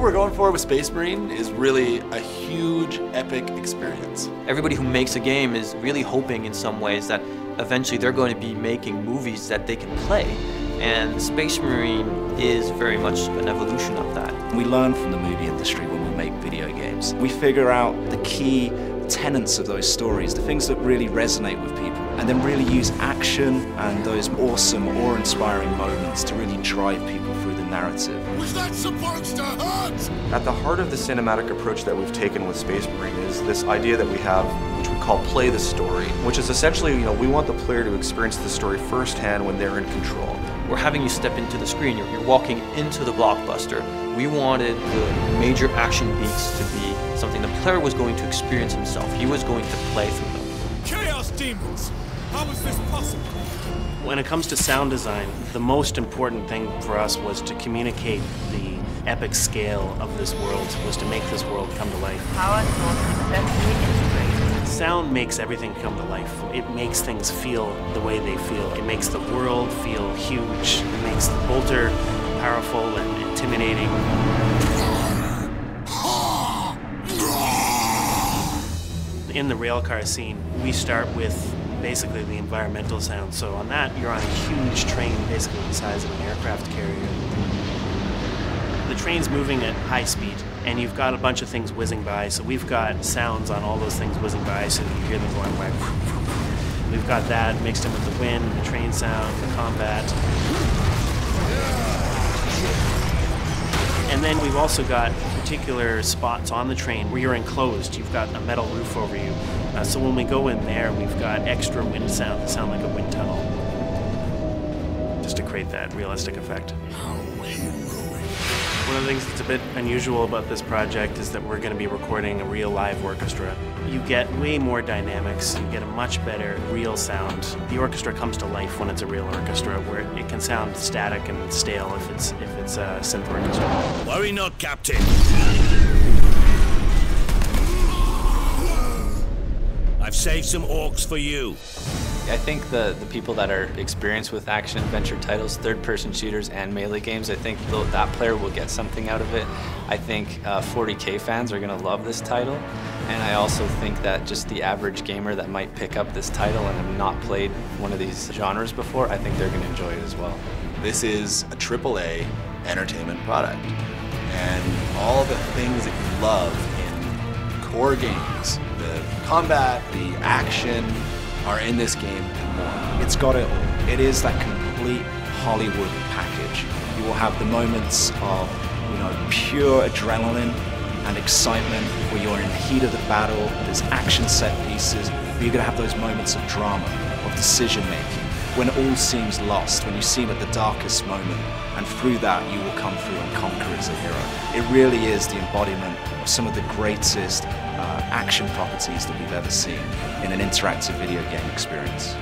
What we're going for with Space Marine is really a huge, epic experience. Everybody who makes a game is really hoping in some ways that eventually they're going to be making movies that they can play. And Space Marine is very much an evolution of that. We learn from the movie industry when we make video games. We figure out the key tenets of those stories, the things that really resonate with people, and then really use action and those awesome, awe-inspiring moments to really drive people through the narrative. Was that supposed to hurt? At the heart of the cinematic approach that we've taken with Space Marine is this idea that we have, which we call play the story, which is essentially, we want the player to experience the story firsthand when they're in control. We're having you step into the screen, you're walking into the Blockbuster. We wanted the major action beats to be something the player was going to experience himself. He was going to play through them. Chaos demons! How is this possible? When it comes to sound design, the most important thing for us was to communicate the epic scale of this world, was to make this world come to life. Power source successfully integrated. Sound makes everything come to life. It makes things feel the way they feel. It makes the world feel huge. It makes the bolter powerful and intimidating. In the railcar scene, we start with basically the environmental sound. So on that, you're on a huge train, basically the size of an aircraft carrier. The train's moving at high speed, and you've got a bunch of things whizzing by, so we've got sounds on all those things whizzing by, so you hear them going by. We've got that mixed in with the wind, the train sound, the combat. And then we've also got particular spots on the train where you're enclosed. You've got a metal roof over you. So when we go in there, we've got extra wind sound that sound like a wind tunnel, just to create that realistic effect. One of the things that's a bit unusual about this project is that we're going to be recording a real live orchestra. You get way more dynamics, you get a much better real sound. The orchestra comes to life when it's a real orchestra, where it can sound static and stale if it's a synth orchestra. Worry not, Captain. I've saved some orcs for you. I think the people that are experienced with action-adventure titles, third-person shooters, and melee games, I think that player will get something out of it. I think 40K fans are going to love this title, and I also think that just the average gamer that might pick up this title and have not played one of these genres before, I think they're going to enjoy it as well. This is a AAA entertainment product, and all the things that you love in core games, the combat, the action, are in this game and more. It's got it all. It is that complete Hollywood package. You will have the moments of, pure adrenaline and excitement where you're in the heat of the battle, there's action set pieces, but you're going to have those moments of drama, of decision making, when all seems lost, when you seem at the darkest moment, and through that you will come through and conquer as a hero. It really is the embodiment of some of the greatest action properties that we've ever seen in an interactive video game experience.